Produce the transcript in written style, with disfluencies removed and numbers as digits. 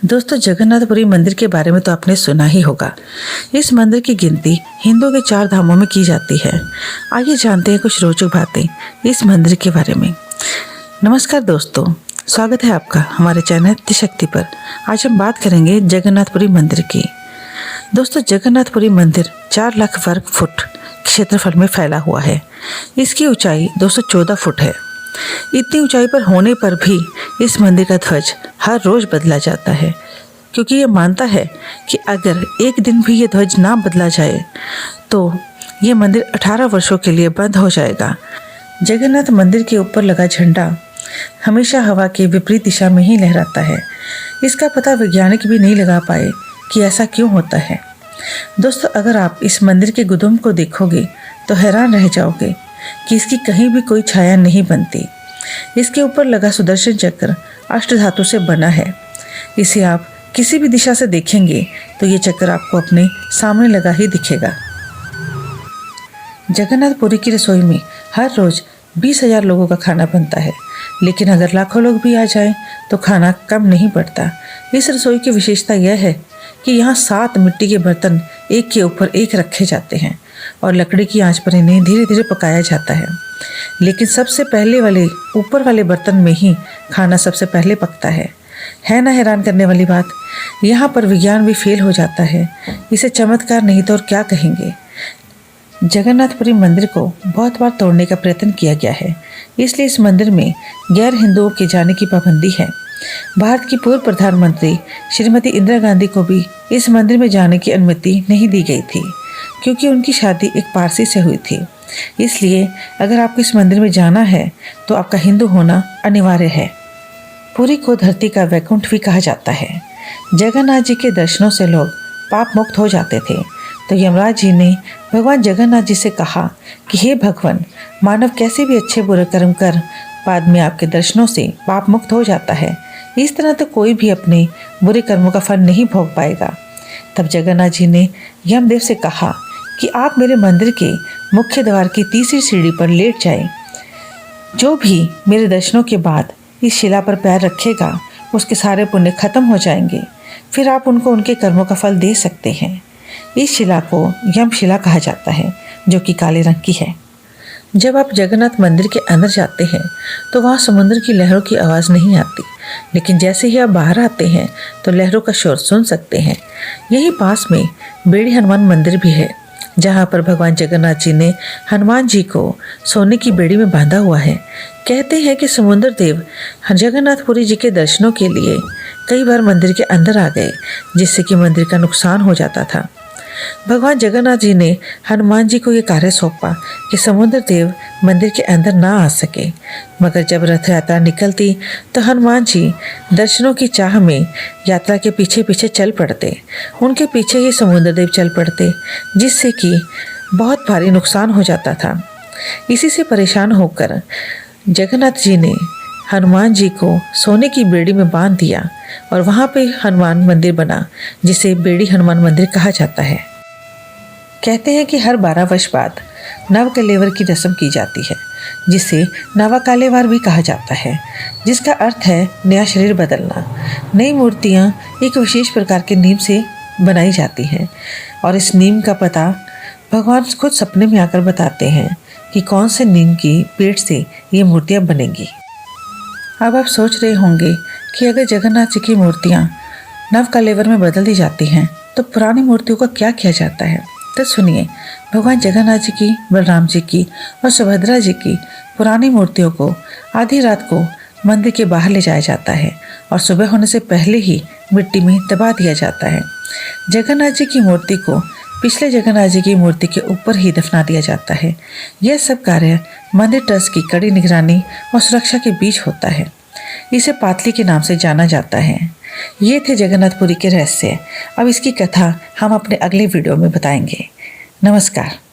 दोस्तों, जगन्नाथपुरी मंदिर के बारे में तो आपने सुना ही होगा। इस मंदिर की गिनती हिंदुओं के 4 धामों में की जाती है। आइए जानते हैं कुछ रोचक बातें इस मंदिर के बारे में। नमस्कार दोस्तों, स्वागत है आपका हमारे चैनल त्रिशक्ति पर। आज हम बात करेंगे जगन्नाथपुरी मंदिर की। दोस्तों, जगन्नाथपुरी मंदिर 4 लाख वर्ग फुट क्षेत्रफल में फैला हुआ है। इसकी ऊंचाई 214 फुट है। इतनी ऊंचाई पर होने पर भी इस मंदिर का ध्वज हर रोज बदला जाता है, क्योंकि ये मानता है कि अगर एक दिन भी ये ध्वज ना बदला जाए तो ये मंदिर 18 वर्षों के लिए बंद हो जाएगा। जगन्नाथ मंदिर के ऊपर लगा झंडा हमेशा हवा के विपरीत दिशा में ही लहराता है। इसका पता वैज्ञानिक भी नहीं लगा पाए कि ऐसा क्यों होता है। दोस्तों, अगर आप इस मंदिर के गुंबद को देखोगे तो हैरान रह जाओगे कि इसकी कहीं भी कोई छाया नहीं बनती। इसके ऊपर लगा सुदर्शन चक्र अष्टधातु से बना है। इसे आप किसी भी दिशा से देखेंगे तो ये चक्र आपको अपने सामने लगा ही दिखेगा। जगन्नाथपुरी की रसोई में हर रोज 20,000 लोगों का खाना बनता है, लेकिन अगर लाखों लोग भी आ जाएं तो खाना कम नहीं पड़ता। इस रसोई की विशेषता यह है कि यहाँ 7 मिट्टी के बर्तन एक के ऊपर एक रखे जाते हैं और लकड़ी की आंच पर इन्हें धीरे धीरे पकाया जाता है। लेकिन सबसे पहले वाले ऊपर वाले बर्तन में ही खाना सबसे पहले पकता है ना हैरान करने वाली बात। यहाँ पर विज्ञान भी फेल हो जाता है। इसे चमत्कार नहीं तो और क्या कहेंगे। जगन्नाथपुरी मंदिर को बहुत बार तोड़ने का प्रयत्न किया गया है, इसलिए इस मंदिर में गैर हिंदुओं के जाने की पाबंदी है। भारत की पूर्व प्रधानमंत्री श्रीमती इंदिरा गांधी को भी इस मंदिर में जाने की अनुमति नहीं दी गई थी, क्योंकि उनकी शादी एक पारसी से हुई थी। इसलिए अगर आपको इस मंदिर में जाना है तो आपका हिंदू होना अनिवार्य है। पुरी को धरती का वैकुंठ भी कहा जाता है। जगन्नाथ जी के दर्शनों से लोग पाप मुक्त हो जाते थे, तो यमराज जी ने भगवान जगन्नाथ जी से कहा कि हे भगवान, मानव कैसे भी अच्छे बुरे कर्म कर बाद में आपके दर्शनों से पाप मुक्त हो जाता है। इस तरह तो कोई भी अपने बुरे कर्मों का फल नहीं भोग पाएगा। तब जगन्नाथ जी ने यमदेव से कहा कि आप मेरे मंदिर के मुख्य द्वार की तीसरी सीढ़ी पर लेट जाएं। जो भी मेरे दर्शनों के बाद इस शिला पर पैर रखेगा उसके सारे पुण्य खत्म हो जाएंगे। फिर आप उनको उनके कर्मों का फल दे सकते हैं। इस शिला को यमशिला कहा जाता है, जो कि काले रंग की है। जब आप जगन्नाथ मंदिर के अंदर जाते हैं तो वहाँ समुद्र की लहरों की आवाज़ नहीं आती, लेकिन जैसे ही आप बाहर आते हैं तो लहरों का शोर सुन सकते हैं। यहीं पास में बेड़ी हनुमान मंदिर भी है, जहाँ पर भगवान जगन्नाथ जी ने हनुमान जी को सोने की बेड़ी में बांधा हुआ है। कहते हैं कि समुद्र देव जगन्नाथपुरी जी के दर्शनों के लिए कई बार मंदिर के अंदर आ गए, जिससे कि मंदिर का नुकसान हो जाता था। भगवान जगन्नाथ जी ने हनुमान जी को ये कार्य सौंपा कि समुद्र देव मंदिर के अंदर ना आ सके, मगर जब रथ यात्रा निकलती तो हनुमान जी दर्शनों की चाह में यात्रा के पीछे पीछे चल पड़ते। उनके पीछे ही समुद्र देव चल पड़ते, जिससे कि बहुत भारी नुकसान हो जाता था। इसी से परेशान होकर जगन्नाथ जी ने हनुमान जी को सोने की बेड़ी में बांध दिया और वहाँ पे हनुमान मंदिर बना, जिसे बेड़ी हनुमान मंदिर कहा जाता है। कहते हैं कि हर 12 वर्ष बाद नव कलेवर की रस्म की जाती है, जिसे नवा कालेवार भी कहा जाता है, जिसका अर्थ है नया शरीर बदलना। नई मूर्तियाँ एक विशेष प्रकार के नीम से बनाई जाती हैं और इस नीम का पता भगवान खुद सपने में आकर बताते हैं कि कौन से नीम की पेड़ से ये मूर्तियाँ बनेंगी। अब आप सोच रहे होंगे कि अगर जगन्नाथ जी की मूर्तियाँ नव कलेवर में बदल दी जाती हैं तो पुरानी मूर्तियों का क्या किया जाता है। तो सुनिए, भगवान जगन्नाथ जी की, बलराम जी की और सुभद्रा जी की पुरानी मूर्तियों को आधी रात को मंदिर के बाहर ले जाया जाता है और सुबह होने से पहले ही मिट्टी में दबा दिया जाता है। जगन्नाथ जी की मूर्ति को पिछले जगन्नाथ जी की मूर्ति के ऊपर ही दफना दिया जाता है। यह सब कार्य मंदिर ट्रस्ट की कड़ी निगरानी और सुरक्षा के बीच होता है। इसे पातली के नाम से जाना जाता है। ये थे जगन्नाथपुरी के रहस्य। अब इसकी कथा हम अपने अगले वीडियो में बताएंगे। नमस्कार।